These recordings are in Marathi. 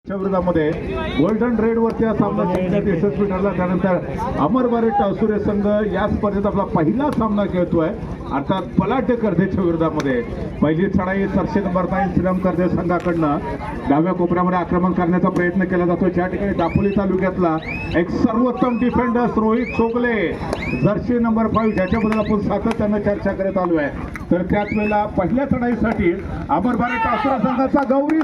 विरोधामध्ये गोल्डन रेड वरती हा सामना जिंकण्यात यशस्वी ठरला. त्यानंतर अमर बारे टावसुरे संघ या स्पर्धेत आपला पहिला सामना खेळतोय. अर्थात पलाटे कर्देच्या विरोधामध्ये पहिली चढाई 400 नंबर 9 श्रीराम कर्दे संघाकडनं डाव्या कोपऱ्यामध्ये आक्रमण करण्याचा प्रयत्न केला जातो. ज्या ठिकाणी दापोली तालुक्यातला एक सर्वोत्तम defender Rohit Chogle Jersey number 5 ज्याच्याबद्दल आपण सातत्यानं चर्चा करत आलो आहे. तर त्याच वेळेला पहिल्या चढाईसाठी अमर बारे टावसुरे संघाचा गौरी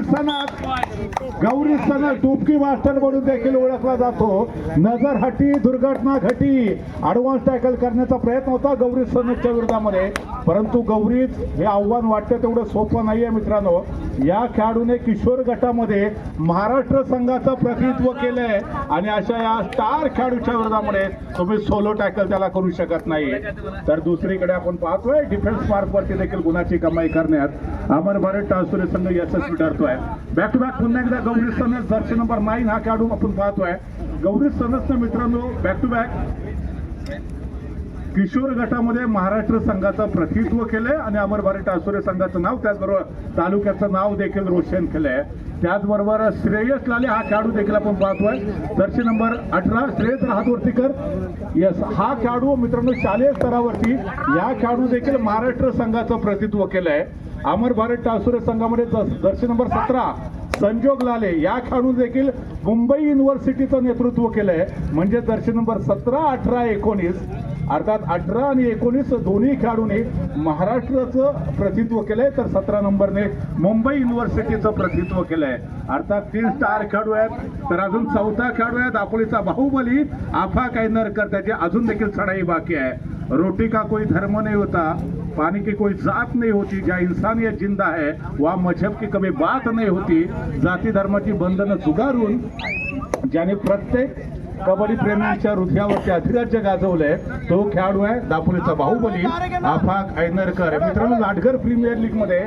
सनद टोपकी मास्टर म्हणून देखील ओळखला जातो. नजर हटी दुर्घटना घटी ॲडव्हान्स टॅकल करण्याचा प्रयत्न होता गौरी सनदच्या विरोधामध्ये, परंतु गौरीच हे आव्हान वाटतं तेवढं सोपं नाहीये मित्रांनो. या खेळाडूने किशोर गटामध्ये महाराष्ट्र संघाचं प्रतिनिधित्व केलंय आणि अशा या स्टार खेळाडूच्या विरोधामध्ये तुम्ही सोलो टॅकल त्याला करू शकत नाही. तर दुसरीकडे आपण पाहतोय डिफेन्स मार्क वरती देखील गुणाची कमाई करण्यात अमर भारत टावसुरे संघ यशस्वी ठरतोय. बॅक टू बॅक पुन्हा एकदा गौरी सनद जर्सी नंबर 9 हा खेळाडू आपण पाहतोय. गौरी सनदने मित्रांनो बॅक टू बॅक किशोर गटामध्ये महाराष्ट्र संघाचं प्रतिनिधित्व केलंय आणि अमर भारत टावसुरे संघाचं नाव त्याचबरोबर तालुक्याचं नाव देखील रोशन केलंय. त्याचबरोबर श्रेयस लाले हा खेळाडू देखील आपण पाहतोय. जर्सी नंबर 18 श्रेयस राहतवर्तीकर यस हा खेळाडू मित्रांनो शालेय स्तरावरती या खेळाडू देखील महाराष्ट्र संघाचं प्रतिनिधित्व केलंय. अमर भारत टावसुरे संघामध्ये जर्सी नंबर 17 संजोग लाले या खेळाडू देखील मुंबई युनिव्हर्सिटीचं नेतृत्व केलंय. म्हणजे जर्सी नंबर 17, 18, 19 अर्थात 18 आणि 19 दोन्ही खेळाडूंनी महाराष्ट्राचं प्रतिनिधित्व केलंय. तर 17 नंबरने मुंबई युनिव्हर्सिटीचं प्रतिनिधित्व केलंय. अर्थात 3 स्टार खेळाडू आहेत. तर अजून 4था खेळाडू आहे दापोलीचा बाहुबली आफा कैनरकर, त्याची अजून देखील चढाई बाकी आहे. रोटी का कोई धर्म नहीं होता, पानी की कोई जात नहीं होती, जहाँ इंसानियत जिंदा है वहाँ मजहब की कभी बात नहीं होती. जाती धर्माची बंधनं झुगारून ज्याने प्रत्येक कबड्डी प्रेमींच्या हृदयावरती अधिराज्य गाजवलंय तो खेळाडू आहे दापोलीचा बाहुबली आफाक ऐनरकर. मित्रांनो लाटघर प्रीमियर लीग मध्ये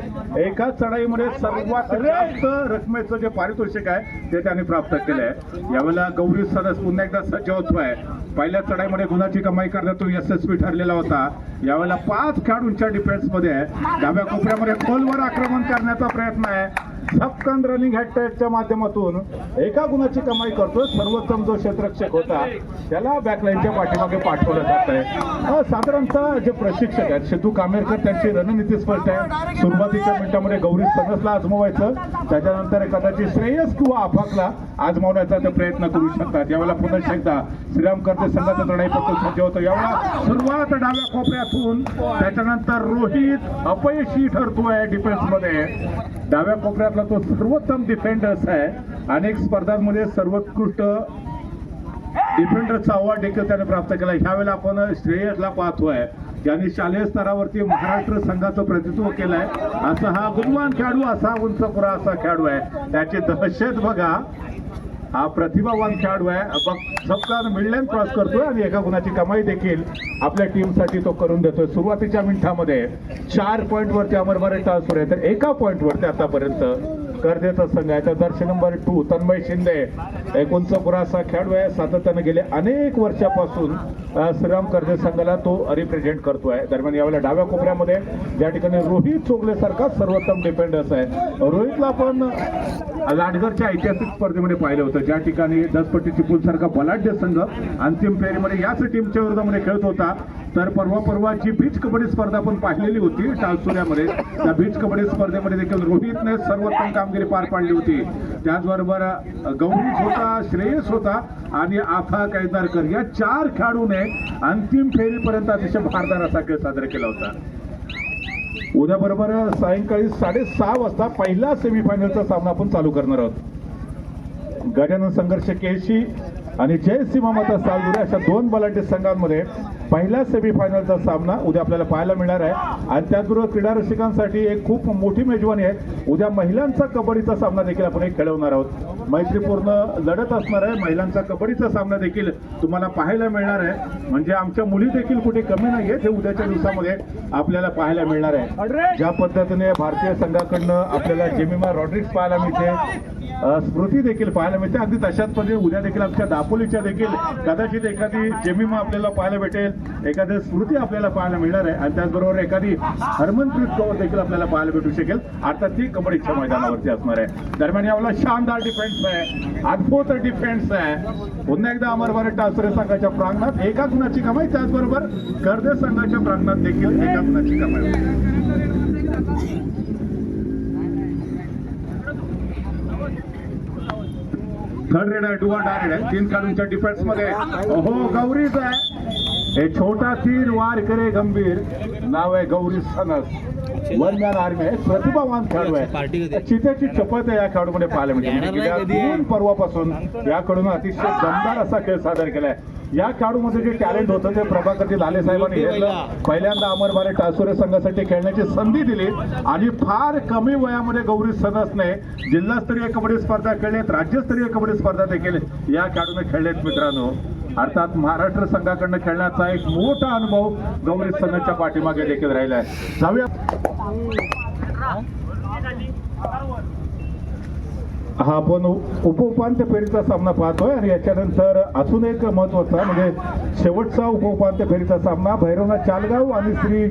एकाच चढाईमध्ये सर्वात जास्त रकमेचं जे पारितोषिक आहे ते त्यांनी प्राप्त केलंय. यावेळेला गौरी सनद पुन्हा एकदा सज्ज होतोय. पहिल्या चढाईमध्ये गुणाची कमाई करण्यात तो यशस्वी ठरलेला होता. यावेळेला 5 खेळाडूंच्या डिफेन्स मध्ये डाव्या कोपऱ्यामध्ये खोलवर आक्रमण करण्याचा प्रयत्न आहे. झपकन रनिंग हॅटच्या माध्यमातून एका गुणाची कमाई करतो. सर्वोत्तम जो क्षेत्ररक्षक होता त्याला बॅकलाईनच्या पाठीमागे पाठवलं जात आहे. साधारणतः जे प्रशिक्षक आहेत सिद्धू कामेरकर त्यांची रणनीती स्पष्ट आहे. सुरुवातीच्या मिनिटांमध्ये गौरी सनदला आजमावायचं, त्याच्यानंतर कदाचित श्रेयस किंवा आफाकला आजमावण्याचा ते प्रयत्न करू शकतात. यावेळेला पुन्हा एकदा श्रीराम कर्दे संघाचा चढाईपट्टू सज्ज होतो. यावेळेला सुरुवात डाव्या कोपऱ्यातून, त्याच्यानंतर रोहित अपयशी ठरतोय डिफेन्स मध्ये. डाव्या कोपऱ्यातला तो सर्वोत्तम डिफेंडर्स आहे. अनेक स्पर्धांमध्ये सर्वोत्कृष्ट डिफेंडरचा अवॉर्ड देखील त्याने प्राप्त केला. ह्यावेळेला आपण श्रेयसला पाहतोय ज्यांनी शालेय स्तरावरती महाराष्ट्र संघाचं प्रतिनिधित्व केलंय. असा हा गुणवान खेळाडू, असा उंचपुरा असा खेळाडू आहे. त्याची दहशत बघा. हा प्रतिभावान खेळाडू आहे. झपकान मिडलँड क्रॉस करतोय आणि एका गुणाची कमाई देखील आपल्या टीमसाठी तो करून देतोय. सुरुवातीच्या मिनिटांमध्ये 4 पॉईंट वरती अमर भारत टावसुरे तर एका पॉईंट वरती आतापर्यंत कर्देचा संघ आहे. तर जर्सी नंबर 2 तन्मय शिंदे एक उंचपुरा असा खेळाडू आहे. सातत्याने गेले अनेक वर्षापासून श्रीराम कर्दे संघाला तो रिप्रेझेंट करतोय. दरम्यान यावेळेला डाव्या कोपऱ्यामध्ये ज्या ठिकाणी रोहित चोगले सारखा सर्वोत्तम डिफेंडर्स आहे. रोहितला आपण लाटघरच्या ऐतिहासिक स्पर्धेमध्ये पाहिलं होतं ज्या ठिकाणी दसपट्टी चिपळूण सारखा बलाढ्य संघ अंतिम फेरीमध्ये याच टीमच्या विरोधामध्ये खेळत होता. तर परवाची बीच कबड्डी स्पर्धा आपण पाहिलेली होती टावसुऱ्यामध्ये. त्या बीच कबड्डी स्पर्धेमध्ये देखील रोहितने सर्वोत्तम कामगिरी पार पाडली होती. त्याचबरोबर गौरीच होता, श्रेयस होता आणि आफा कैदारकर या 4 खेळाडूने अंतिम फेरीपर्यंत अतिशय भारदार असा खेळ साजरा केला होता. उद्या बरोबर सायंकाळी 6:30 वाजता पहिला सेमीफायनलचा सामना आपण चालू करणार आहोत. गजानन संघर्ष केशी आणि जयसिंह माता सालदुरे अशा 2 बलाढ्य संघांमध्ये पहिला सेमीफायनलचा सामना उद्या आपल्याला पाहायला मिळणार आहे. आणि त्याचबरोबर क्रीडा रसिकांसाठी एक खूप मोठी मेजवानी आहे. उद्या महिलांचा कबड्डीचा सामना देखील आपण एक खेळवणार आहोत. मैत्रीपूर्ण लढत असणार आहे. महिलांचा कबड्डीचा सामना देखील तुम्हाला पाहायला मिळणार आहे. म्हणजे आमच्या मुली देखील कुठे कमी नाही आहेत हे उद्याच्या दिवसामध्ये आपल्याला पाहायला मिळणार आहे. ज्या पद्धतीने भारतीय संघाकडनं आपल्याला जेमिमा रॉड्रिक्स पाहायला मिळते, स्मृती देखील पाहायला मिळते. अगदी तशाच पद्धतीने उद्या देखील आमच्या दापोलीच्या देखील कदाचित एखादी जेमिमा आपल्याला पाहायला भेटेल, एखादी स्मृती आपल्याला पाहायला मिळणार आहे आणि त्याचबरोबर एखादी हरमनप्रीत कौर देखील आपल्याला पाहायला भेटू शकेल. अर्थात ती कबड्डीच्या मैदानावरती असणार आहे. दरम्यान यावेळेला शानदार डिफेन्स आहे, अद्भुत डिफेन्स आहे. पुन्हा एकदा अमर भारत टासुरे संघाच्या प्रांगणात एका गुणाची कमाई, त्याचबरोबर कर्जे संघाच्या प्रांगणात देखील एका गुणाची कमाई. थर्ड रेड आहे, डुआ डायरेक्ट आहे. 3 खेळाडूंच्या डिफेन्स मध्ये हो गौरीच आहे. हे छोटा तीर वार करे गंभीर, नाव आहे Gauri sons. One man army आहे, प्रतिभावान खेळाडू आहे. चितेची चपळता या खेळाडूमध्ये पाहायला मिळते. गेल्या 2 पर्वापासून याकडून अतिशय दमदार असा खेळ सादर केलाय. या खेळाडूमध्ये जे टॅलेंट होतं ते प्रभाकरजी लाले साहेबांनी घेतलं. पहिल्यांदा अमर भारत टासुरे संघासाठी खेळण्याची संधी दिली आणि फार कमी वयामध्ये गौरी सनसने जिल्हास्तरीय कबड्डी स्पर्धा खेळलेत, राज्यस्तरीय कबड्डी स्पर्धा देखील या खेळाडूने खेळलेत. मित्रांनो, अर्थात महाराष्ट्र संघाकडनं खेळण्याचा एक मोठा अनुभव गौरी सनसच्या पाठीमागे देखील राहिला आहे. जाऊया हा आपण उपउपांत्य फेरीचा सामना पाहतोय आणि याच्यानंतर अजून एक महत्वाचा म्हणजे शेवटचा उपउपांत्य फेरीचा सामना भैरवनाथ चालगाव आणि श्री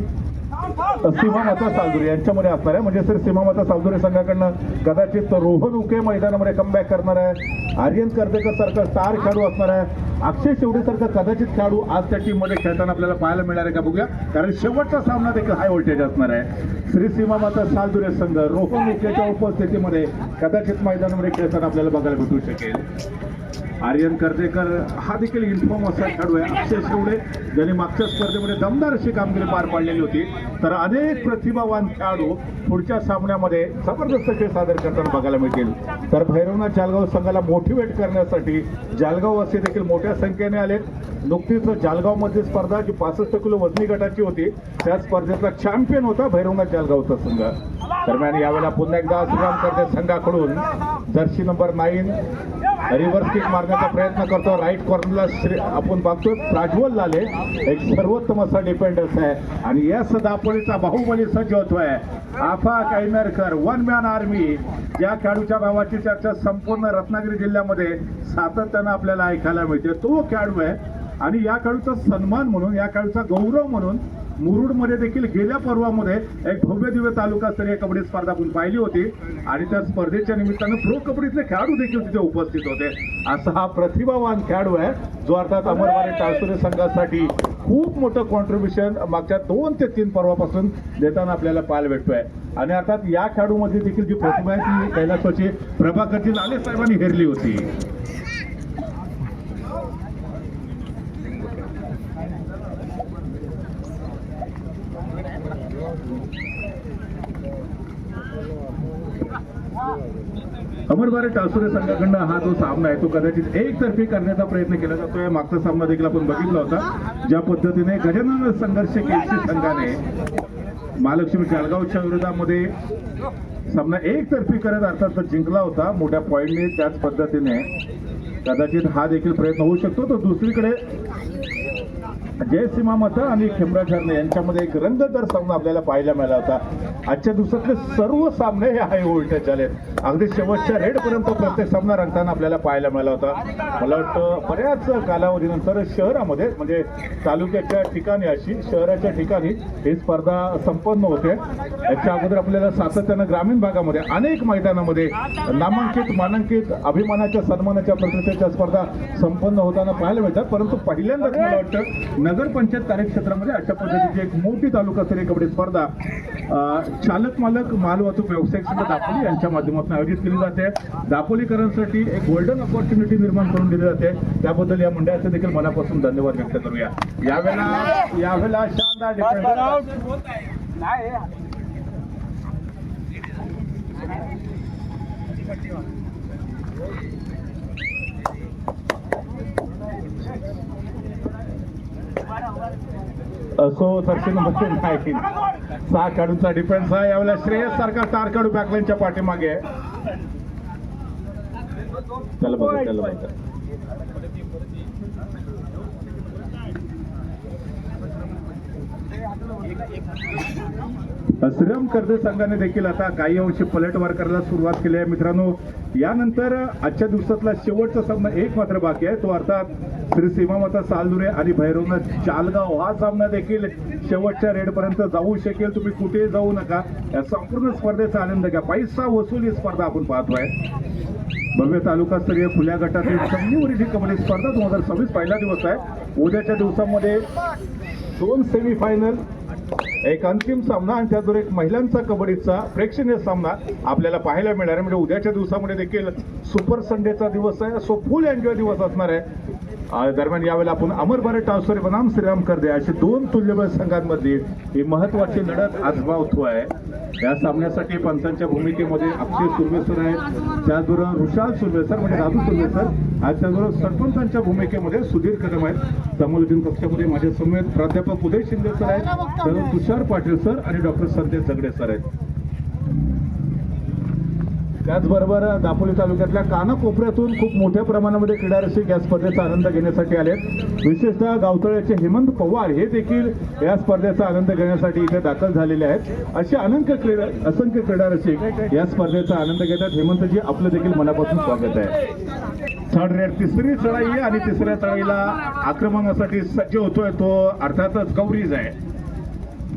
सीमामाता सालदुरे यांच्यामध्ये असणार आहे. म्हणजे श्री सीमामाता सालदुरे संघाकडनं कदाचित रोहन उके मैदानामध्ये कमबॅक करणार आहे. आर्यन कर्तेकर सारखा स्टार खेळाडू असणार आहे. अक्षय शेवडे सारखा कदाचित खेळाडू आज त्या टीम मध्ये खेळताना आपल्याला पाहायला मिळणार आहे का बघूया, कारण शेवटचा सामना देखील हाय व्होल्टेज असणार आहे. श्री सीमामाता सालदुरे संघ रोहन उकेच्या उपस्थितीमध्ये कदाचित मैदानामध्ये खेळताना आपल्याला बघायला भेटू शकेल. आर्यन कर्तेकर हा देखील इन्फॉर्म असा खेळाडू आहे. अक्षय शेवडे ज्यांनी मागच्या स्पर्धेमध्ये दमदार अशी कामगिरी पार पाडलेली होती. तर अनेक प्रतिभावान खेळाडू पुढच्या सामन्यामध्ये जबरदस्त खेळ सादर करताना बघायला मिळतील. तर भैरवनाथ जालगाव संघाला मोटिवेट करण्यासाठी जालगाववासी देखील मोठ्या संख्येने आलेत. नुकतीच जालगावमध्ये स्पर्धा जी 65 किलो वजनी गटाची होती त्या स्पर्धेतला चॅम्पियन होता भैरवनाथ जालगावचा संघ. दरम्यान यावेळेला पुन्हा एकदा श्रीराम कर्जे संघाकडून जर्सी नंबर 9 रिव्हर्स किक मारण्याचा प्रयत्न करतो. राईट कॉर्नरला आपण बघतो प्राज्वल लाले एक सर्वोत्तम असा डिफेंडर्स आहे आणि याच दापोलीचा बाहुबली सज्ज होतोय. आफा कायनरकर वन मॅन आर्मी या खेळाडूच्या नावाची चर्चा संपूर्ण रत्नागिरी जिल्ह्यामध्ये सातत्यानं आपल्याला ऐकायला मिळते. तो खेळाडू आहे आणि या खेळाडूचा सन्मान म्हणून, या खेळाडूचा गौरव म्हणून मुरुडमध्ये देखील गेल्या पर्वामध्ये एक भव्य दिव्य तालुकास्तरीय कबड्डी स्पर्धा आपण पाहिली होती आणि त्या स्पर्धेच्या निमित्तानं प्रो कबड्डीतले खेळाडू देखील तिथे उपस्थित होते. असा हा प्रतिभावान खेळाडू आहे जो अर्थात अमर भारत टासुरे संघासाठी खूप मोठं कॉन्ट्रीब्युशन मागच्या 2 ते 3 पर्वापासून देताना आपल्याला पाहायला भेटतोय. आणि अर्थात या खेळाडूमध्ये देखील जी प्रतिभा आहे ती कैलासवाची प्रभाकरजी लाले साहेबांनी हेरली होती. अमर भारत टासुरे संघाकडनं हा जो सामना आहे तो कदाचित एकतर्फी करण्याचा प्रयत्न केला जातोय. मागचा सामना देखील आपण बघितला होता. ज्या पद्धतीने गजानन संघर्ष केसी संघाने महालक्ष्मी जालगावच्या विरोधामध्ये सामना एकतर्फी करत अर्थात जिंकला होता मोठ्या पॉईंटने, त्याच पद्धतीने कदाचित हा देखील प्रयत्न होऊ शकतो. तर दुसरीकडे जय सीमामाता आणि खेमराज हरणे यांच्यामध्ये एक रंगतदार सामना आपल्याला पाहायला मिळाला होता. आजच्या दिवसातले सर्व सामने हे हाय व्होल्टेज झाले. अगदी शेवटच्या रेडपर्यंत प्रत्येक सामना रंगताना आपल्याला पाहायला मिळाला होता. मला वाटतं बऱ्याच कालावधीनंतर शहरामध्ये म्हणजे तालुक्याच्या ठिकाणी अशी शहराच्या ठिकाणी ही स्पर्धा संपन्न होते. याच्या अगोदर आपल्याला सातत्यानं ग्रामीण भागामध्ये अनेक मैदानामध्ये नामांकित मानांकित अभिमानाच्या सन्मानाच्या प्रतिष्ठेच्या स्पर्धा संपन्न होताना पाहायला मिळतात. परंतु पहिल्यांदाच मला वाटतं नगरपंचायत कार्यक्षेत्रामध्ये अशा पद्धतीची एक मोठी तालुकास्तरीय कबड्डी स्पर्धा चालक मालक मालवाहतूक व्यावसायिक संघ दापोली यांच्या माध्यमातून आयोजित केली जाते. दापोलीकरांसाठी एक गोल्डन ऑपॉर्च्युनिटी निर्माण करून दिली जाते. त्याबद्दल या मंडळाचे देखील मनापासून धन्यवाद व्यक्त करूया. यावेळेला शानदार डिफेंस असो दर्शन नंबर 9 6 खेळाडूंचा डिफेन्स आहे. यावेळेला श्रेयस सारखा स्टार खेळाडू बॅकलाईनच्या पाठीमागे आहे. त्याला बघा श्रीराम कर्जे संघाने देखील आता काही अंशी पलटवार करायला सुरुवात केली आहे मित्रांनो. यानंतर आजच्या दिवसातला शेवटचा सामना एक मात्र बाकी आहे, तो अर्थात श्री सीमामाता सालदुरे आणि भैरवनाथ चालगाव. हा सामना देखील शेवटच्या रेडपर्यंत जाऊ शकेल. तुम्ही कुठेही जाऊ नका, या संपूर्ण स्पर्धेचा आनंद घ्या. पैसा वसुली स्पर्धा आपण पाहतोय. भव्य तालुकास्तरीय खुल्या गटातील जमिनीवरील ही कबड्डी स्पर्धा 2026 पहिला दिवस आहे. उद्याच्या दिवसामध्ये 2 सेमीफायनल, एक अंतिम सामना आणि त्याचबरोबर एक महिलांचा कबड्डीचा प्रेक्षणीय सामना आपल्याला पाहायला मिळणार आहे. म्हणजे उद्याच्या दिवसामध्ये देखील सुपर संडेचा दिवस आहे, सो फुल एन्जॉय दिवस असणार आहे. दरम्यान यावेळेला आपण अमर भारत टासोरे बनाम श्रीराम कर्जे अशी 2 तुल्यबळ संघांमधली ही महत्वाची लढत आजमावतोय. या सामन्यासाठी पंचांच्या भूमिकेमध्ये अक्षय सुर्वेसर आहेत, त्याचबरोबर ऋषाल सुर्वेसर म्हणजे राजू सुर्वेसर आणि त्याचबरोबर सरपंचांच्या भूमिकेमध्ये सुधीर कदम आहेत. समोलजीन कक्षामध्ये माझ्या समेत प्राध्यापक उदय शिंदे सर आहेत, त्याचबरोबर तुषार पाटील सर आणि डॉक्टर संदेश झगडे सर आहेत. त्याचबरोबर दापोली तालुक्यातल्या कानाकोपऱ्यातून खूप मोठ्या प्रमाणामध्ये क्रीडा रसिक या स्पर्धेचा आनंद घेण्यासाठी आलेत. विशेषतः गावतळ्याचे हेमंत पवार हे देखील या स्पर्धेचा आनंद घेण्यासाठी इथे दाखल झालेले आहेत. असे असंख्य क्रीडा रसिक या स्पर्धेचा आनंद घेतात. हेमंतजी, आपलं देखील मनापासून स्वागत आहे. थर्ड रेड तिसरी चढाई आहे आणि तिसऱ्या चढाईला आक्रमणासाठी सज्ज होतोय तो अर्थातच गौरीज आहे.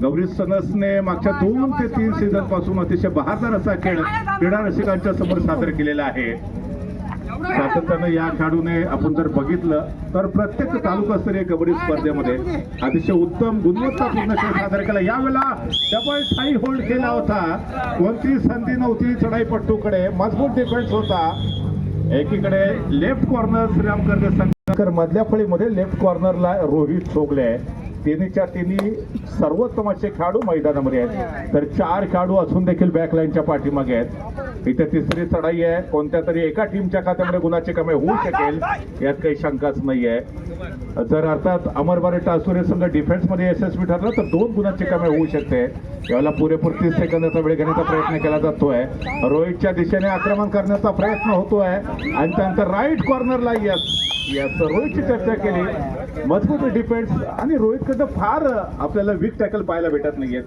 गौरी सनसने मागच्या 2 ते 3 सीझन पासून अतिशय बहादर असा खेळ क्रीडा रसिकांच्या समोर सादर केलेला आहे. सातत्यानं या खेळाडूने आपण जर बघितलं तर प्रत्येक तालुकास्तरीय कबड्डी स्पर्धेमध्ये अतिशय उत्तम गुणवत्तापूर्ण खेळ सादर केला. यावेळेला डबल टाई होल्ड केला होता, कोणतीही संधी नव्हती चढाईपट्टूकडे, मजबूत डिफेन्स होता. एकीकडे लेफ्ट कॉर्नर श्रीराम कर्जे संघ, मधल्या फळीमध्ये लेफ्ट कॉर्नरला रोहित चोगले. तिन्हीच्या तिन्ही सर्वोत्तम असे खेळाडू मैदानामध्ये आहेत. तर 4 खेळाडू असून देखील बॅकलाईनच्या पाठीमागे आहेत. इथे तिसरी चढाई आहे. कोणत्या तरी एका टीमच्या खात्यामध्ये गुणाची कमाई होऊ शकेल यात काही शंकाच नाहीये. जर अर्थात अमर भारत टासोरे संघ डिफेन्समध्ये यशस्वी ठरला तर 2 गुणाची कमाई होऊ शकते. यावेळेला पुरेपूर 30 सेकंदाचा वेळ घेण्याचा प्रयत्न केला जातोय. रोहितच्या दिशेने आक्रमण करण्याचा प्रयत्न होतोय आणि त्यानंतर राईट कॉर्नरला रोहितची चर्चा केली. मजबूत डिफेन्स आणि रोहितकडनं फार आपल्याला वीक टॅकल पाहायला भेटत नाहीये.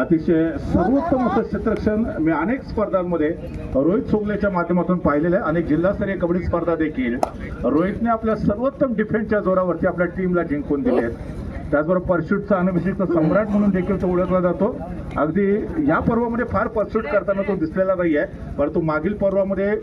अतिशय सर्वोत्तम असं क्षेत्ररक्षण मी अनेक स्पर्धांमध्ये रोहित सोगलेच्या माध्यमातून पाहिलेलं आहे. अनेक जिल्हास्तरीय कबड्डी स्पर्धा देखील रोहितने आपल्या सर्वोत्तम डिफेन्सच्या जोरावरती आपल्या टीमला जिंकून दिले आहेत. त्याचबरोबर परशूटचा अनभिषिक्त सम्राट म्हणून देखील तो ओळखला जातो. अगदी या पर्वामध्ये फार परशूट करताना तो दिसलेला नाही आहे, परंतु मागील पर्वामध्ये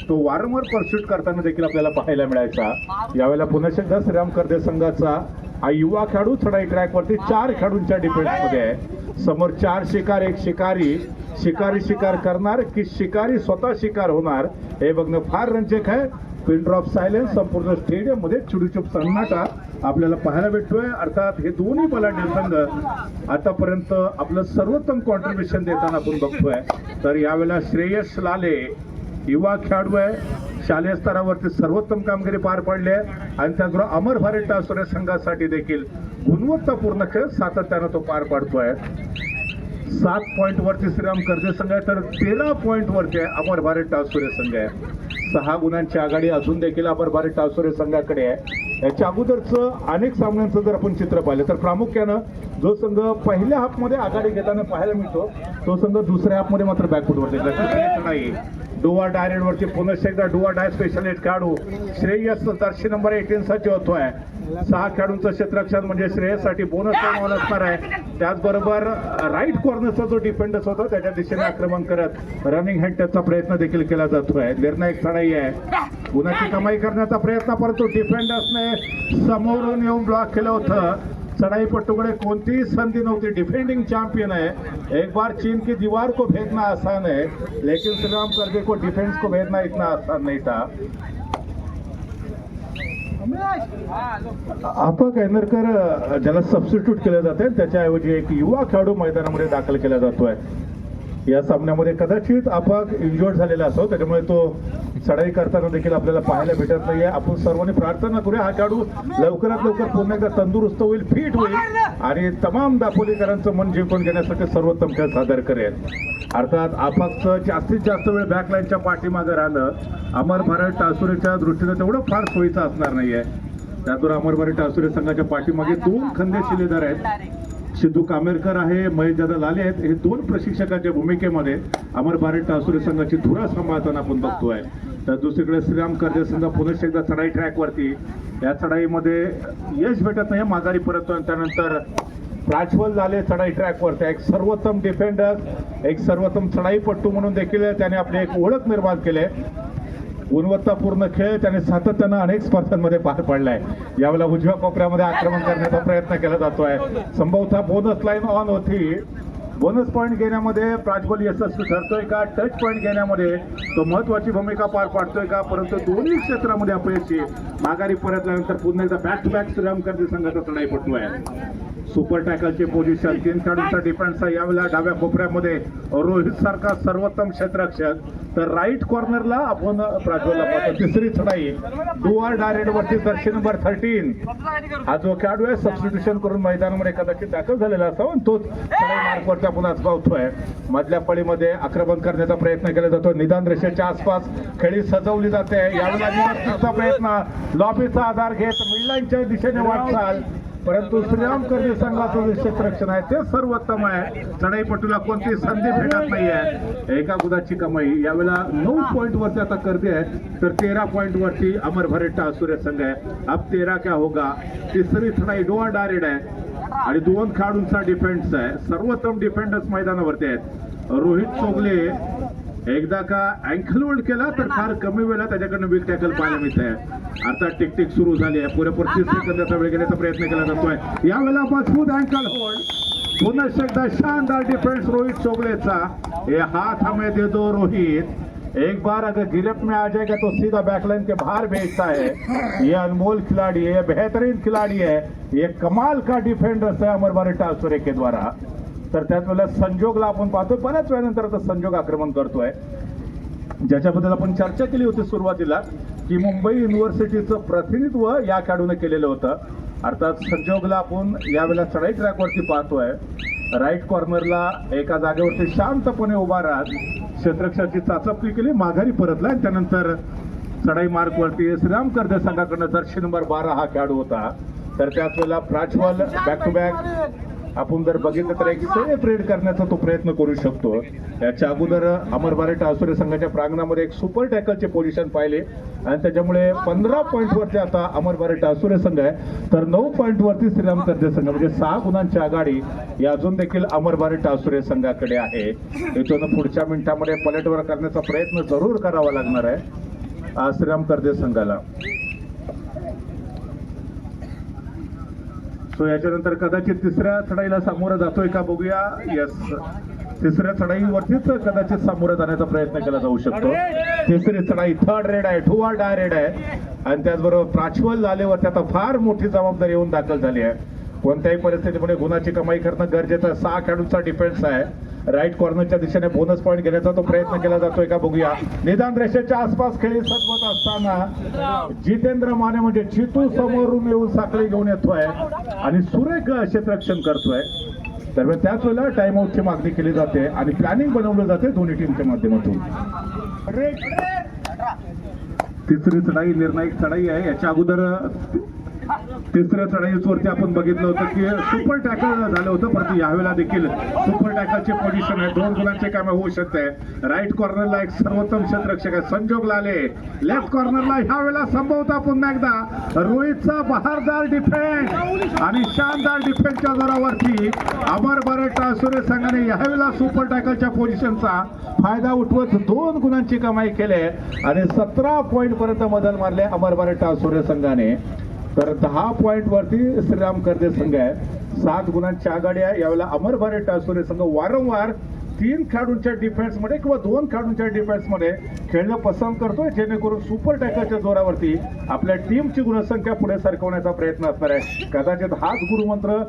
तो वारंवार परशूट करताना देखील आपल्याला पाहायला मिळायचा. यावेळेला पुन्हा एकदा श्रीराम कर्जे संघाचा हा युवा खेळाडू चढाई ट्रॅकवरती 4 खेळाडूंच्या डिफेन्समध्ये आहे. समोर 4 शिकार, एक शिकारी. शिकारी शिकार करणार की शिकारी स्वतः शिकार होणार हे बघणं फार रंजक आहे. पिन ड्रॉप सायलेन्स संपूर्ण स्टेडियम मध्ये चुडीचूप सन्नाटा आपल्याला पाहायला भेटतोय. अर्थात हे दोन्ही बलाढ्य संघ आतापर्यंत आपलं सर्वोत्तम कॉन्ट्रीब्युशन देताना आपण बघतोय. तर यावेळेला श्रेयस लाले युवा खेळाडू आहे, शालेय स्तरावरती सर्वोत्तम कामगिरी पार पाडली आहे आणि त्याचबरोबर अमर भारत टासोरे संघासाठी देखील गुणवत्तापूर्ण खेळ सातत्यानं तो पार पाडतोय. 7 पॉइंट वरती श्रीराम कर्जे संघ आहे तर 13 पॉइंट वरती अमर भारत टासोरे संघ आहे. 6 गुणांची आघाडी अजून देखील अमर भारत टासोरे संघाकडे आहे. याच्या अगोदरचं अनेक सामन्यांचं जर आपण चित्र पाहिलं तर प्रामुख्यानं जो संघ पहिल्या हाफमध्ये आघाडी घेताना पाहायला मिळतो तो संघ दुसऱ्या हाफमध्ये मात्र बॅकफुटवरती नाही. डुआ डायरेक्ट वरती पुन्हा एकदा डुआ डाय स्पेशलिस्ट खेळाडू श्रेयस जर्सी नंबर 18 साठी होतोय. 6 खेळाडूंचं क्षेत्ररक्षण म्हणजे श्रेयससाठी बोनस पॉईंट असणार आहे. त्याचबरोबर राईट कॉर्नरचा जो डिफेंडर्स होता त्याच्या दिशेने आक्रमण करत रनिंग हँड त्याचा प्रयत्न देखील केला जातोय. निर्णायक चढाई आहे, गुणाची कमाई करण्याचा प्रयत्न, परंतु डिफेंडर्सने समोरून येऊन ब्लॉक केलं होतं. चढ़ाईपट्टूकडे कोणतीही संधि नव्हती. डिफेंडिंग चैंपियन है. एक बार चीन की दीवार को भेदना आसान है, लेकिन श्रीराम कर्जे को डिफेंस को भेदना इतना आसान नहीं था. आपा कैनरकर ज्याला सबस्टिट्यूट केलं जाते त्याच्याऐवजी एक युवा खेळाडू मैदानामध्ये दाखल केला जातोय. या सामन्यामध्ये कदाचित आपाक इंजर्ड झालेला असो, त्याच्यामुळे तो चढाई करताना देखील आपल्याला पाहायला भेटत नाहीये. आपण सर्वांनी प्रार्थना करूया हा खेळाडू लवकरात लवकर पुन्हा एकदा तंदुरुस्त होईल, फिट होईल आणि तमाम दापोलीकरांचं मन जिंकून घेण्यासाठी सर्वोत्तम खेळ सादर करेल. अर्थात आपाकचं जास्तीत जास्त वेळ बॅकलाईनच्या पाठीमागे राहणं अमर भारत टासुरेच्या दृष्टीने तेवढं फार सोयीचं असणार नाहीये. त्यातून अमर भारत टासुरे संघाच्या पाठीमागे 2 खंदे शिलेदार आहेत. सिद्धू कामेरकर आहे, महेश दादा लाले आहेत. हे दोन प्रशिक्षकाच्या भूमिकेमध्ये अमर बारेट आसुरे संघाची धुरा सांभाळताना आपण बघतोय. तर दुसरीकडे श्रीराम कर्जे संघ पुन्हा एकदा चढाई ट्रॅकवरती, या चढाईमध्ये यश भेटत नाही, माघारी परततो. त्यानंतर प्राज्वल लाले चढाई ट्रॅकवरती एक सर्वोत्तम डिफेंडर, एक सर्वोत्तम चढाईपट्टू म्हणून देखील त्याने आपली एक ओळख निर्माण केली. गुणवत्तापूर्ण खेळ त्याने सातत्यानं अनेक स्पर्धांमध्ये पार पडलाय. यावेळेला उजव्या कोपऱ्यामध्ये आक्रमण करण्याचा प्रयत्न केला जातोय. संभवतः बोनस लाईन ऑन होती. बोनस पॉईंट घेण्यामध्ये प्राज्वल यशस्वी ठरतोय का, टच पॉईंट घेण्यामध्ये तो महत्वाची भूमिका पार पाडतोय का, परंतु दोन्ही क्षेत्रामध्ये अपयशी. माघारी परतल्यानंतर पुन्हा एकदा बॅक टू बॅक श्रीराम कर्जे संघाचा चढाईपट्टू आहे. सुपर टॅकलचे पोझिशन, 3 खेळाडूंचा डिफेन्स आहे. यावेळेला डाव्या कोपऱ्यामध्ये रोहित सारखा सर्वोत्तम क्षेत्ररक्षक, तर राईट कॉर्नरला आपण प्राज्वलला पाहतो. तिसरी चढाई डुआर डायरेक्ट वरती जर्सी नंबर 13 हा जो खेळाडू आहे सबस्टिट्यूशन करून मैदानामध्ये कदाचित दाखल झालेला असावा, तोच चढाई मार्कवरती आपण आज पाहतोय. मधल्या फळीमध्ये आक्रमण करण्याचा प्रयत्न केला जातो. निदान रेषेच्या आसपास खेळी सजवली जाते. यावेळेला निदानाचा प्रयत्न, लॉबीचा आधार घेत मिडलाईनच्या दिशेने वाटचाल, परंतु श्रीराम कर्जे संघाचं जे क्षेत्ररक्षण आहे ते सर्वोत्तम आहे. चढाईपटूला कोणती संधी भेटत नाहीये. एका गुणाची कमाई. यावेळेला 9 पॉईंट वरती आता कर्जे आहे, तर 13 पॉईंट वरती अमर बारेट आसुरे संघ आहे. अब 13 क्या होगा. तिसरी चढाई डोअर डायरेक्ट आहे आणि 2 खेळाडूंचा डिफेन्स आहे. सर्वोत्तम डिफेंडर्स मैदानावरती आहेत. रोहित चोगले एकदा का अँकल होल्ड केला तर फार कमी वेळा त्याच्याकडनं बिग टॅकल पाहायला मिळत आहे. अर्थात टिकटिक सुरू झाली आहे. पुरेपूर 30 सेकंदाचा वेळ घेण्याचा प्रयत्न केला जातोय. यावेळेला मजबूत अँकल होल्ड, पुन्हा एकदा शानदार डिफेन्स रोहित चोगलेचा. ये हाथ हमें दे दो रोहित, एक बार अगर गिरफ्त में आ जाएगा तो सीधा बैकलाइन के बाहर भेजता है. ये अनमोल खिलाड़ी है, बेहतरीन खिलाड़ी है, ये कमाल का डिफेंडर है अमर बारेट आसुरे के द्वारा. तर त्याच वेळेला संजोगला आपण पाहतोय, बऱ्याच वेळानंतर आता संजोग आक्रमण करतोय, ज्याच्याबद्दल आपण चर्चा केली होती सुरुवातीला की मुंबई युनिव्हर्सिटीचं प्रतिनिधित्व या खेळाडूने केलेलं होतं. अर्थात संजोगला आपण यावेळेला चढाई ट्रॅकवरती पाहतोय. राईट कॉर्नरला एका जागेवरती शांतपणे उभा राहत क्षेत्ररक्षकाची चाचपणी केली, माघारी परतला आणि त्यानंतर चढाई मार्कवरती श्रीराम कर्जे संघाकडनं जर्सी नंबर 12 हा खेळाडू होता. तर त्याच वेळेला प्राज्वल बॅक टू बॅक आपण जर बघितलं तर एक सेलिब्रेट करण्याचा तो प्रयत्न करू शकतो. याच्या अगोदर अमर बारेट आसुरे संघाच्या प्रांगणामध्ये एक सुपर टॅकलचे पोझिशन पाहिले आणि त्याच्यामुळे 15 पॉईंट वरती आता अमर बारेट आसुरे संघ आहे, तर 9 पॉईंट वरती श्रीराम कर्जे संघ, म्हणजे 6 गुणांची आघाडी ही अजून देखील अमर बारेट आसुरे संघाकडे आहे. इथून पुढच्या मिनिटामध्ये पलटवार करण्याचा प्रयत्न जरूर करावा लागणार आहे श्रीराम कर्जे संघाला. सो याच्यानंतर कदाचित तिसऱ्या चढाईला सामोरं जातोय का बघूया. यस, तिसऱ्या चढाईवरतीच कदाचित सामोरं जाण्याचा प्रयत्न केला जाऊ शकतो. तिसरी चढाई थर्ड रेड आहे, डुआर डायरेक्ट आहे आणि त्याचबरोबर प्राज्वल लालेवरती आता फार मोठी जबाबदारी येऊन दाखल झाली आहे. कोणत्याही परिस्थितीमध्ये गुणाची कमाई करणं गरजेचं आहे. 6 खेळाडूंचा डिफेन्स आहे. राईट कॉर्नरच्या दिशेने बोनस पॉईंट घेण्याचा तो प्रयत्न केला जातोय का बघूया. निदान रेषेच्या आसपास खेळी सजवत असताना जितेंद्र माने म्हणजे चितू समोरून येऊन साखळी घेऊन येतोय आणि सुरेख क्षेत्ररक्षण करतोय. तर त्याच वेळेला टाइम आउटची मागणी केली जाते आणि प्लॅनिंग बनवलं जाते दोन्ही टीमच्या माध्यमातून. तिसरी चढाई निर्णायक चढाई आहे. याच्या अगोदर तिसऱ्या चढाईवरती आपण बघितलं होतं की सुपर टॅकल झालं होतं, परंतु यावेळेला देखील सुपर टॅकलचे पोझिशन आहे. 2 गुणांचे कामे होऊ शकते. राईट कॉर्नरला एक सर्वोत्तम क्षेत्ररक्षक आहे संजोग लाले. लेफ्ट कॉर्नरला ह्यावेळेला संभवता पुन्हा एकदा रोहितचा बहारदार डिफेन्स आणि शानदार डिफेन्सच्या जोरावरती अमर बारेट आसुरे संघाने यावेळेला सुपर टॅकलच्या पोझिशनचा फायदा उठवत 2 गुणांची कमाई केली आणि 17 पॉईंट पर्यंत मदल मारले अमर बारेट आसुरे संघाने. तर 10 पॉईंट वरती श्रीराम कर्जे संघ आहे. 7 गुणांची आघाडी आहे. यावेळेला अमर बारेट आसुरे संघ वारंवार 3 खेळाडूंच्या डिफेन्समध्ये किंवा 2 खेळाडूंच्या डिफेन्समध्ये खेळणं पसंत करतोय, जेणेकरून सुपर टॅकलच्या जोरावरती आपल्या टीमची गुणसंख्या पुढे सरकवण्याचा प्रयत्न असणार आहे. कदाचित हाच गुरुमंत्र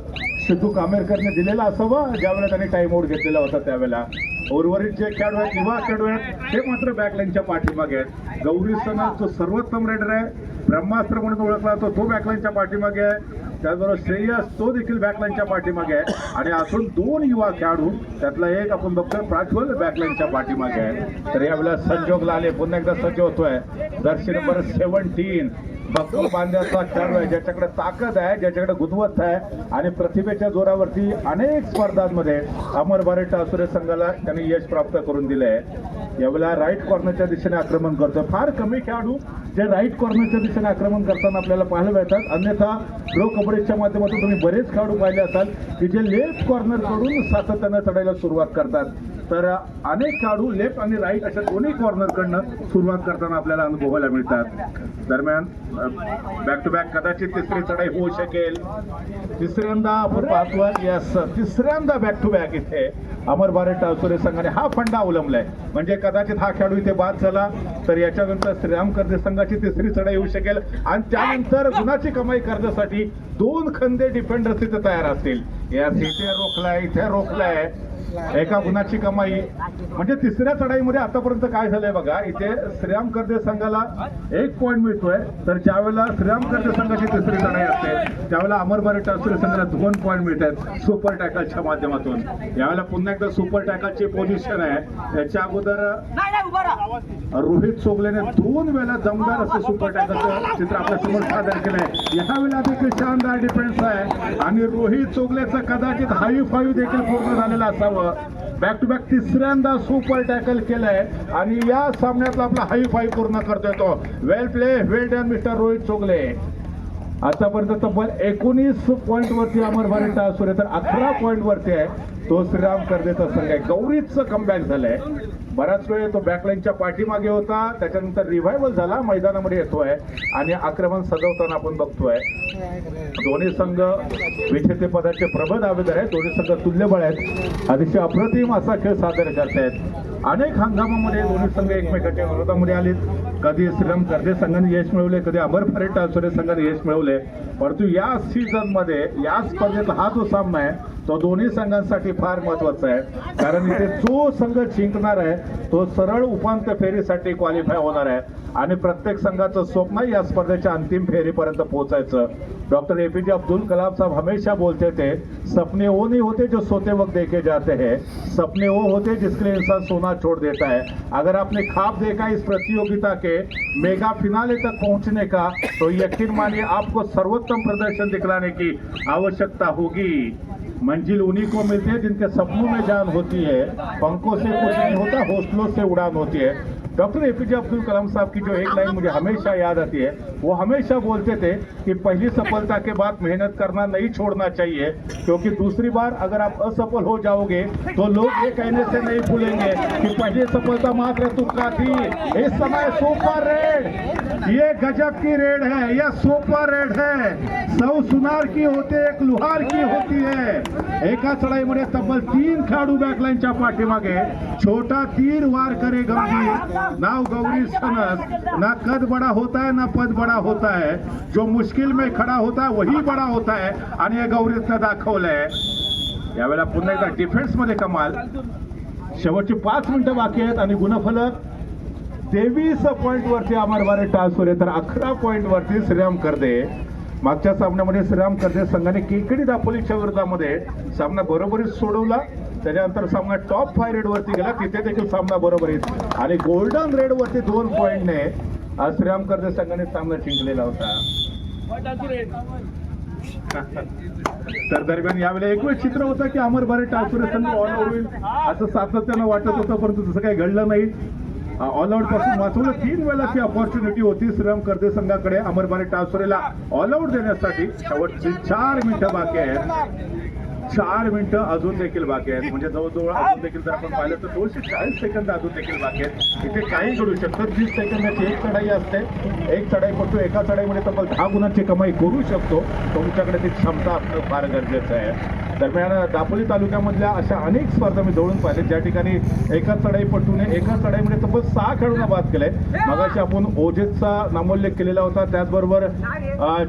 सिद्धू कामेरकरने दिलेला असावा ज्यावेळेला त्यांनी टाइम आउट घेतलेला होता. त्यावेळेला उर्वरित जे खेळाडू आहेत, युवा खेळाडू आहेत, ते मात्र बॅकलाईनच्या पाठीमागे आहेत. गौरी सना जो सर्वोत्तम रेडर आहे, ब्रह्मास्त्र म्हणून ओळखला जातो, तो बॅकलाईनच्या पाठीमागे आहे. त्याचबरोबर श्रेयस तो देखील बॅकलाईनच्या पाठीमागे आहे आणि अजून 2 युवा खेळाडू, त्यातला एक आपण बघतोय प्राज्वल बॅकलाईनच्या पाठीमागे आहे. तर यावेळेला संजोग लाले पुन्हा एकदा सज्ज होतोय. जर्सी नंबर 17 भक्कम बांध्याचा खेळाडू आहे, ज्याच्याकडे ताकद आहे, ज्याच्याकडे गुणवत्ता आहे आणि प्रतिभेच्या जोरावरती अनेक स्पर्धांमध्ये अमर भारत आसुरे संघाला त्यांनी यश प्राप्त करून दिले आहे। यावेळेला राईट कॉर्नरच्या दिशेने आक्रमण करतोय। फार कमी खेळाडू जे राईट कॉर्नरच्या दिशेने आक्रमण करताना आपल्याला पाहायला मिळतात, अन्यथा प्रो कबड्डीच्या माध्यमातून तुम्ही बरेच खेळाडू पाहिले असाल की जे लेफ्ट कॉर्नर कडून सातत्यानं चढायला सुरुवात करतात। तर अनेक खेळाडू लेफ्ट आणि राईट अशा दोन्ही कॉर्नरकडनं सुरुवात करताना आपल्याला अनुभवायला मिळतात। दरम्यान बॅक टू बॅक कदाचित तिसरी चढाई होऊ शकेल। तिसऱ्यांदा आपण पाहतोय, यस, तिसऱ्यांदा बॅक टू बॅक इथे अमर भारत आसुरे संघाने हा फंडा अवलंबलाय, म्हणजे कदाचित हा खेळाडू इथे बाद झाला तर याच्यानंतर श्रीराम कर्जे संघाची तिसरी चढाई होऊ शकेल आणि त्यानंतर गुणाची कमाई करण्यासाठी दोन खंदे डिफेंडर्स इथे तयार असतील। यास इथे रोखलाय, इथे रोखलाय, एका गुणाची कमाई। म्हणजे तिसऱ्या चढाईमध्ये आतापर्यंत काय झालंय बघा, इथे श्रीराम कर्जे संघाला 1 पॉईंट मिळतोय, तर ज्यावेळेला श्रीराम कर्जे संघाची तिसरी चढाई असते त्यावेळेला अमर भारत आसुरे संघाला 2 पॉईंट मिळतात सुपर टॅकलच्या माध्यमातून। यावेळेला पुन्हा एकदा सुपर टॅकलची पोझिशन आहे। याच्या अगोदर रोहित चोगलेने 2 वेळा दमदार असं सुपर टॅकलचं चित्र आपल्या समोर सादर केलंय। यावेळेला देखील शानदार डिफेन्स आहे आणि रोहित चोगलेचं कदाचित हाई फाईव्ह देखील पूर्ण झालेलं असावं। बॅक टू बॅक तिसऱ्यांदा सुपर टॅकल केलंय आणि या सामन्यातला आपला हाई फाईव्ह पूर्ण करतोय तो। वेल प्ले, वेल डन मिस्टर रोहित चोगले। आतापर्यंत तब्बल 19 पॉईंट वरती अमर भारत आसुरे, तर 11 पॉईंट वरती आहे तो श्रीराम कर्जेचा संघ आहे। गौरीचं कमबॅक झालंय, बराच वेळ तो बॅकलाईनच्या पाठीमागे होता, त्याच्यानंतर रिव्हायवल झाला, मैदानामध्ये येतोय आणि आक्रमण सजवताना आपण बघतोय। दोन्ही संघ विजेतेपदाचे प्रबळ दावेदार आहेत, दोन्ही संघ तुल्यबळ आहेत, अतिशय अप्रतिम असा खेळ सादर करतायत। अनेक हंगामामध्ये दोन्ही संघ एकमेकांच्या विरोधामध्ये आलेत, कधी श्रीराम कर्जे संघाने यश मिळवले, कधी अमर भारत आसुरे संघाने यश मिळवले, परंतु या सीझन मध्ये या स्पर्धेत हा जो सामना आहे तो दोन्ही संघांसाठी फार महत्वाचा आहे, कारण इथे जो संघ जिंकणार आहे तो सरळ उपांत्य फेरीसाठी क्वालिफाय होणार आहे आणि प्रत्येक संघाचं स्वप्न या स्पर्धेच्या अंतिम फेरीपर्यंत पोहोचायचं। डॉक्टर एपीजे अब्दुल कलाम साहब हमेशा बोलते थे, सपने वो नहीं होते जो सोते वक्त देखे जाते हैं, सपने वो होते जिसके लिए इंसान सोना छोड़ देता है। अगर आपने ख्वाब देखा इस प्रतियोगिता के मेगा फिनाले तक पहुंचने का, तो यकीन मानिए आपको सर्वोत्तम प्रदर्शन दिखलाने की आवश्यकता होगी। मंजिल उन्हीं को मिलती है जिनके सपनों में जान होती है, पंखों से कुछ नहीं होता, हौसलों से उड़ान होती है। डॉक्टर एपीजे अब्दुल कलाम साहब की जो एक लाइन मुझे हमेशा याद आती है, वो हमेशा बोलते थे कि पहली सफलता के बाद मेहनत करना नहीं छोड़ना चाहिए, क्योंकि दूसरी बार अगर आप असफल हो जाओगे तो लोग ये कहने से नहीं भूलेंगे कि पहली सफलता मात्र तुक्का थी। इस समय सुपर रेड, ये गजब की रेड है, यह सुपर रेड है, 100 सुनार की होते, 1 लुहार की होती है। एका चढाईमध्ये तब्बल 3 खेळाडू बॅकलाईनच्या पाठीमागे, छोटा तीर वार करे गंभीर, नाव गौरी सनस, ना कद बड़ा होता है ना पद बड़ा होता है, जो मुश्किल में खड़ा होता है वही बड़ा होता है आणि हे गौरीतनं दाखवलंय। यावेळेला पुन्हा एकदा डिफेन्स मध्ये कमाल। शेवटची 5 मिनिटं बाकी आहेत आणि गुणफलक 23 पॉईंट वरती अमर भारत आसुरे, तर 11 पॉईंट वरती श्रीराम कर्जे। मागच्या सामन्यामध्ये श्रीराम कर्जे संघाने केकडी दापोलीच्या विरोधामध्ये सामना बरोबरीत सोडवला, त्याच्यानंतर सामना टॉप 5 रेड वरती गेला, तिथे देखील सामना बरोबरीत आणि गोल्डन रेड वरती 2 पॉईंटने श्रीराम कर्जे संघाने सामना जिंकलेला होता। तर दरम्यान यावेळेला एक वेळ चित्र होतं की अमर भारत आसुरे संघ ऑल आउट होईल असं सातत्यानं वाटत होतं, परंतु तसं काही घडलं नाही। ऑल आउट पासून वाचवलं, 3 वेळाची अपॉर्च्युनिटी होती श्रीराम कर्जे संघाकडे अमर भारत आसुरेला ऑल आउट देण्यासाठी। शेवटची 4 मिनिटं बाकी आहेत, 4 मिनिटं अजून देखील बाकी आहेत, म्हणजे जवळजवळ अजून देखील जर आपण पाहिलं तर 240 सेकंद अजून देखील बाकी आहेत। इथे काही घडू शकतं, 30 सेकंदाची एक चढाई असते, एक चढाईपटू एका चढाईमध्ये तब्बल 10 गुणांची कमाई करू शकतो, तुमच्याकडे ती क्षमता असणं फार गरजेचं आहे। दरम्यान दापोली तालुक्यामधल्या अशा अनेक स्पर्धा मी जवळून पाहिले ज्या ठिकाणी एका चढाईपटूने एका चढाईमध्ये तब्बल 6 खेळाडूंना बाद केलंय। मगाशी आपण ओजेसचा नामोल्लेख केलेला होता, त्याचबरोबर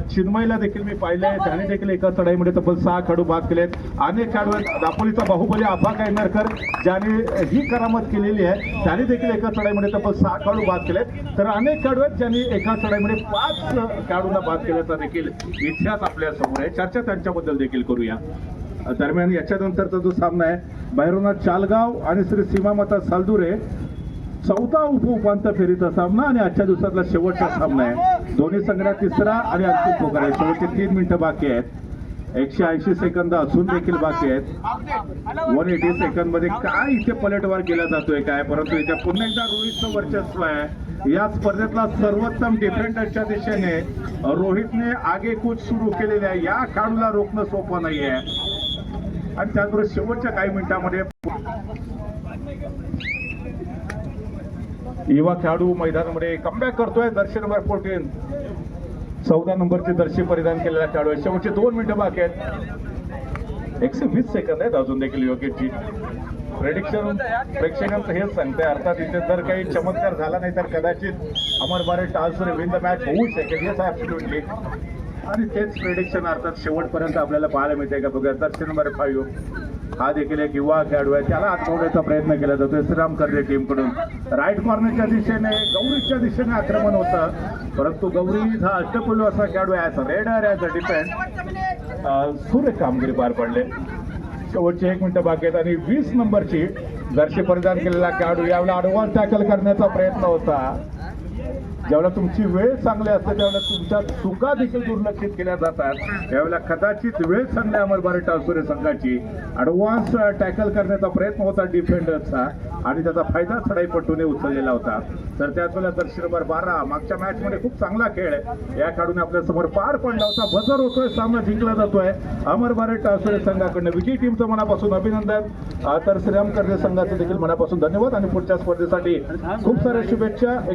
चिन्मयला देखील मी पाहिलंय, त्याने देखील एका चढाईमध्ये तब्बल 6 खेळाडू बाद केलेत। अनेक खेळाडू, दापोलीचा बाहुबली आफा कायनरकर ज्याने ही करामत केलेली आहे, त्याने देखील एका चढाईमध्ये तब्बल 6 खेळाडू बाद केलेत। तर अनेक खेळाडू आहेत ज्यांनी एका चढाईमध्ये 5 खेळाडूंना बाद केल्याचा देखील इतिहास आपल्या समोर आहे, चर्चा त्यांच्याबद्दल देखील करूया। दरम्यान याच्यानंतरचा जो सामना आहे भैरवनाथ चालगाव आणि श्री सीमामाता सालदुरे 14 उपउपांत्य फेरीचा सामना आणि आजच्या दिवसातला शेवटचा सामना आहे. दोन्ही संघात तिसरा आणि अंतिम पुकार आहे. शेवटचे 3 मिनिटं बाकी आहेत. 180 सेकंद असून देखील बाकी आहेत. 180 सेकंद मध्ये काय इथे पलटवार केला जातोय काय, परंतु इथे पुन्हा एकदा रोहितचं वर्चस्व आहे. या स्पर्धेतला सर्वोत्तम डिफेंडरच्या दिशेने रोहितने आगेकूच सुरू केलेली आहे. या खेळाडूला रोखणं सोपं नाहीये आणि त्याचबरोबर शेवटच्या काही मिनिटांमध्ये युवा खेळाडू मैदानामध्ये कमबॅक करतोय. जर्सी नंबर 14 14 नंबरची जर्सी परिधान केलेला खेळाडू आहे. शेवटचे 2 मिनिटं बाकी आहेत. 120 सेकंद आहेत अजून देखील योग्यची प्रेडिक्शन प्रेक्षकांचं हेच सांगतंय. अर्थात इथे जर काही चमत्कार झाला नाही तर कदाचित अमर बारे टासुरे विन द मॅच होऊ शकेल. Yes absolutely. आणि तेच प्रेडिक्शन अर्थात शेवटपर्यंत आपल्याला पाहायला मिळते का बघा. जर्सी नंबर 5 हा देखील एक युवा खेळाडू आहे. त्याला आत्मवण्याचा प्रयत्न केला जातोय श्रीराम कर्जे टीमकडून. राईट कॉर्नरच्या दिशेने गौरीच्या दिशेने आक्रमण होतं, परंतु गौरी हा अष्टपैलू असा खेळाडू आहे. As a raider as a defend सुरेख कामगिरी पार पडले. शेवटचे 1 मिनिटं बाकी आहेत आणि 20 नंबरची जर्सी परिधान केलेला खेळाडू यावेळेला ॲडव्हान्स टॅकल करण्याचा प्रयत्न होता. ज्यावेळेला तुमची वेळ चांगली असते त्यावेळेला तुमच्या चुका देखील दुर्लक्षित केल्या जातात. यावेळेला कदाचित वेळ चांगली अमर बारे टासुरे संघाची. ॲडव्हान्स टॅकल करण्याचा प्रयत्न होता डिफेंडरचा आणि त्याचा फायदा चढाईपटूने उचललेला होता. तर त्याच वेळेला जर्सी नंबर 12 मागच्या मॅच मध्ये खूप चांगला खेळ या खेळाडूने आपल्या समोर पार पडला होता. बजर होतोय, सामना जिंकला जातोय अमर बारे टासुरे संघाकडनं. विजयी टीमचं मनापासून अभिनंदन. तर श्रीराम कर्जे संघाचे देखील मनापासून धन्यवाद आणि पुढच्या स्पर्धेसाठी खूप साऱ्या शुभेच्छा.